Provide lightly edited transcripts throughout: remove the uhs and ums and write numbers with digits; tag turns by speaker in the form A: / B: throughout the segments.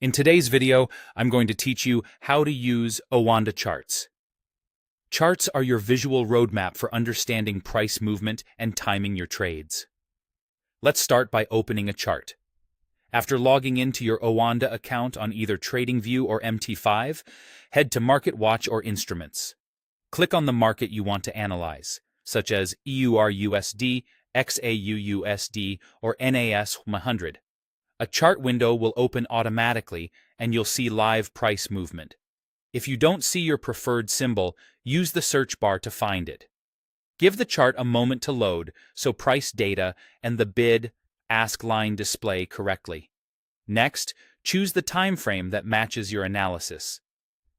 A: In today's video, I'm going to teach you how to use Oanda Charts. Charts are your visual roadmap for understanding price movement and timing your trades. Let's start by opening a chart. After logging into your Oanda account on either TradingView or MT5, head to Market Watch or Instruments. Click on the market you want to analyze, such as EUR/USD, XAU/USD, or NAS/100. A chart window will open automatically and you'll see live price movement. If you don't see your preferred symbol, use the search bar to find it. Give the chart a moment to load so price data and the bid-ask line display correctly. Next, choose the time frame that matches your analysis.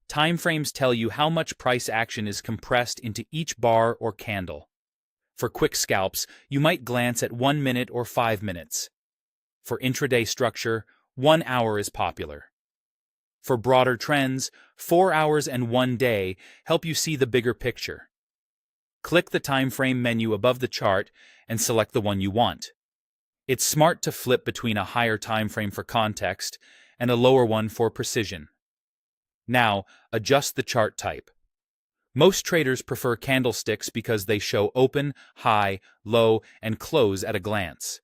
A: Timeframes tell you how much price action is compressed into each bar or candle. For quick scalps, you might glance at 1 minute or 5 minutes. For intraday structure, 1 hour is popular. For broader trends, 4 hours and 1 day help you see the bigger picture. Click the time frame menu above the chart and select the one you want. It's smart to flip between a higher time frame for context and a lower one for precision. Now, adjust the chart type. Most traders prefer candlesticks because they show open, high, low, and close at a glance.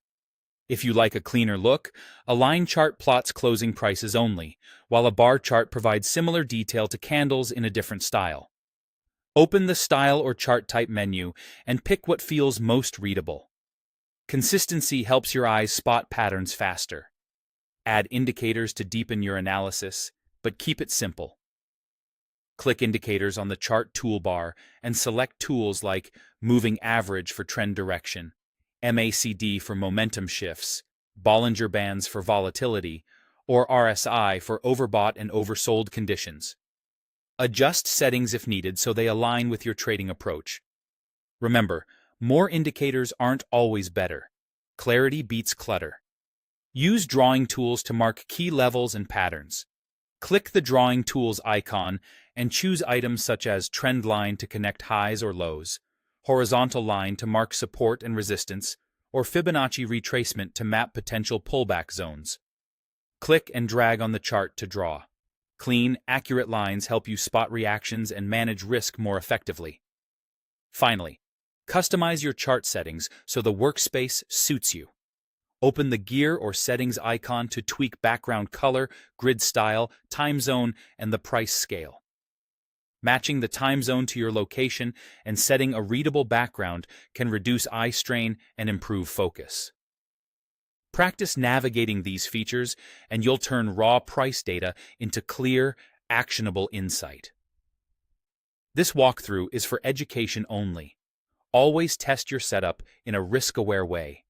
A: If you like a cleaner look, a line chart plots closing prices only, while a bar chart provides similar detail to candles in a different style. Open the Style or Chart Type menu and pick what feels most readable. Consistency helps your eyes spot patterns faster. Add indicators to deepen your analysis, but keep it simple. Click Indicators on the chart toolbar and select tools like Moving Average for trend direction, MACD for momentum shifts, Bollinger Bands for volatility, or RSI for overbought and oversold conditions. Adjust settings if needed so they align with your trading approach. Remember, more indicators aren't always better. Clarity beats clutter. Use drawing tools to mark key levels and patterns. Click the Drawing Tools icon and choose items such as Trend Line to connect highs or lows, Horizontal Line to mark support and resistance, or Fibonacci retracement to map potential pullback zones. Click and drag on the chart to draw. Clean, accurate lines help you spot reactions and manage risk more effectively. Finally, customize your chart settings so the workspace suits you. Open the Gear or Settings icon to tweak background color, grid style, time zone, and the price scale. Matching the time zone to your location and setting a readable background can reduce eye strain and improve focus. Practice navigating these features, and you'll turn raw price data into clear, actionable insight. This walkthrough is for education only. Always test your setup in a risk-aware way.